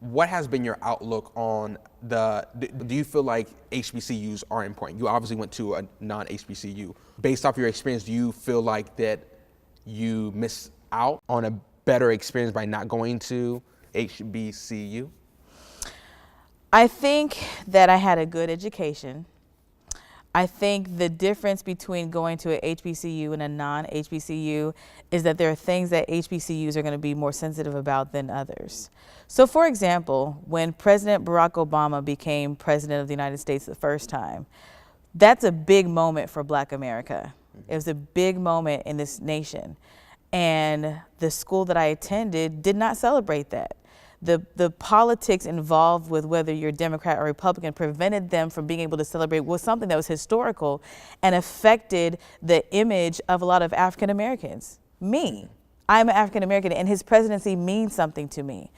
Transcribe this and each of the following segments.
what has been your outlook on do you feel like HBCUs are important? You obviously went to a non-HBCU. Based off your experience, do you feel like that you miss out on a better experience by not going to HBCU? I think that I had a good education. I think the difference between going to a HBCU and a non-HBCU is that there are things that HBCUs are going to be more sensitive about than others. So for example, when President Barack Obama became president of the United States the first time, that's a big moment for Black America. It was a big moment in this nation. And the school that I attended did not celebrate that. The politics involved with whether you're Democrat or Republican prevented them from being able to celebrate was something that was historical and affected the image of a lot of African Americans. Me, I'm an African American, and his presidency means something to me.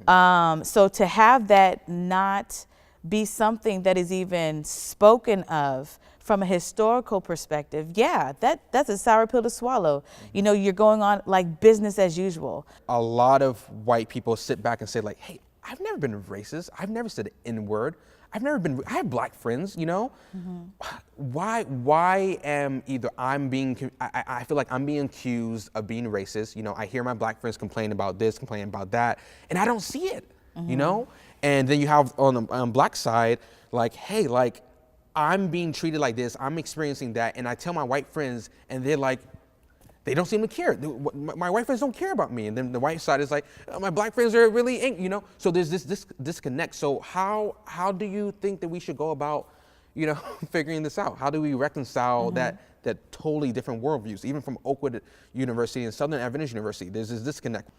So to have that not be something that is even spoken of from a historical perspective, yeah, that's a sour pill to swallow. You know, you're going on like business as usual. A lot of white people sit back and say like, hey, I've never been racist. I've never said the N-word. I have Black friends, you know? Why am either I feel like I'm being accused of being racist. You know, I hear my Black friends complain about this, complain about that, and I don't see it, you know? And then you have on the Black side, like, hey, like, I'm being treated like this, I'm experiencing that, and I tell my white friends, and they're like, they don't seem to care. My white friends don't care about me. And then the white side is like, oh, my Black friends are really angry, you know? So there's this disconnect. So how do you think that we should go about, you know, figuring this out? How do we reconcile that totally different worldviews, even from Oakwood University and Southern Adventist University? There's this disconnect.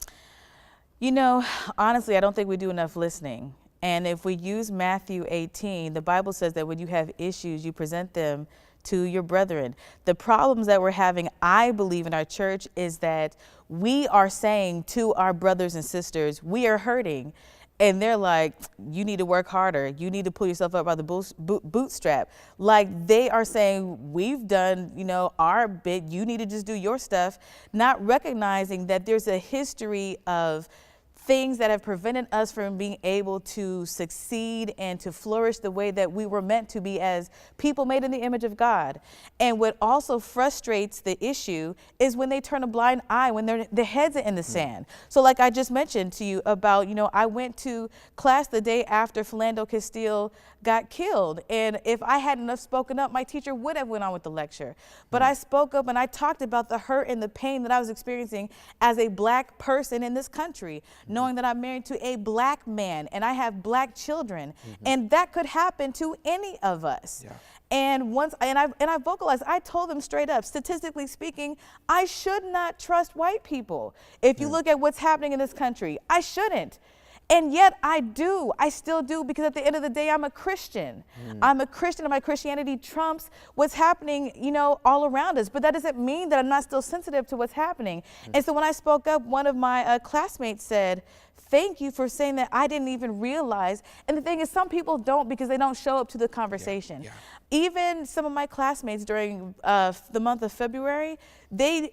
You know, honestly, I don't think we do enough listening. And if we use Matthew 18, the Bible says that when you have issues, you present them to your brethren. The problems that we're having, I believe, in our church is that we are saying to our brothers and sisters, we are hurting. And they're like, you need to work harder. You need to pull yourself up by the bootstrap. Like they are saying, we've done, you know, our bit. You need to just do your stuff, not recognizing that there's a history of things that have prevented us from being able to succeed and to flourish the way that we were meant to be as people made in the image of God. And what also frustrates the issue is when they turn a blind eye, when their heads are in the sand. So like I just mentioned to you about, you know, I went to class the day after Philando Castile got killed. And if I hadn't have spoken up, my teacher would have went on with the lecture. But I spoke up and I talked about the hurt and the pain that I was experiencing as a Black person in this country, knowing that I'm married to a Black man and I have Black children, and that could happen to any of us. Yeah. And I vocalized, I told them straight up, statistically speaking, I should not trust white people. If you look at what's happening in this country, I shouldn't. And yet I still do, because at the end of the day, I'm a Christian. I'm a Christian, and my Christianity trumps what's happening, you know, all around us. But that doesn't mean that I'm not still sensitive to what's happening. And so when I spoke up, one of my classmates said, thank you for saying that. I didn't even realize. And the thing is, some people don't, because they don't show up to the conversation. Even some of my classmates during the month of February, I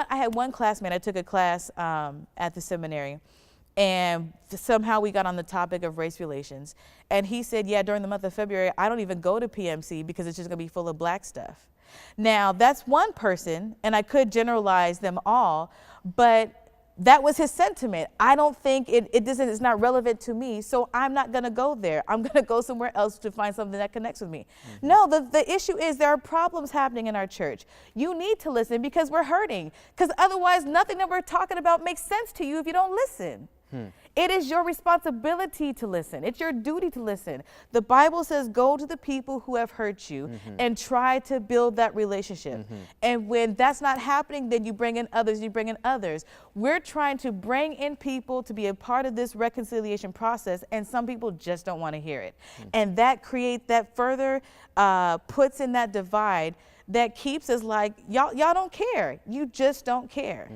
had one classmate, I took a class at the seminary, and somehow we got on the topic of race relations. And he said, yeah, during the month of February, I don't even go to PMC because it's just gonna be full of Black stuff. Now, that's one person, and I could generalize them all, but that was his sentiment. I don't think it's not relevant to me, so I'm not gonna go there. I'm gonna go somewhere else to find something that connects with me. No, the issue is there are problems happening in our church. You need to listen because we're hurting, because otherwise nothing that we're talking about makes sense to you if you don't listen. It is your responsibility to listen. It's your duty to listen. The Bible says, go to the people who have hurt you and try to build that relationship. And when that's not happening, then you bring in others, We're trying to bring in people to be a part of this reconciliation process, and some people just don't want to hear it. And that further puts in that divide that keeps us like, y'all don't care. You just don't care.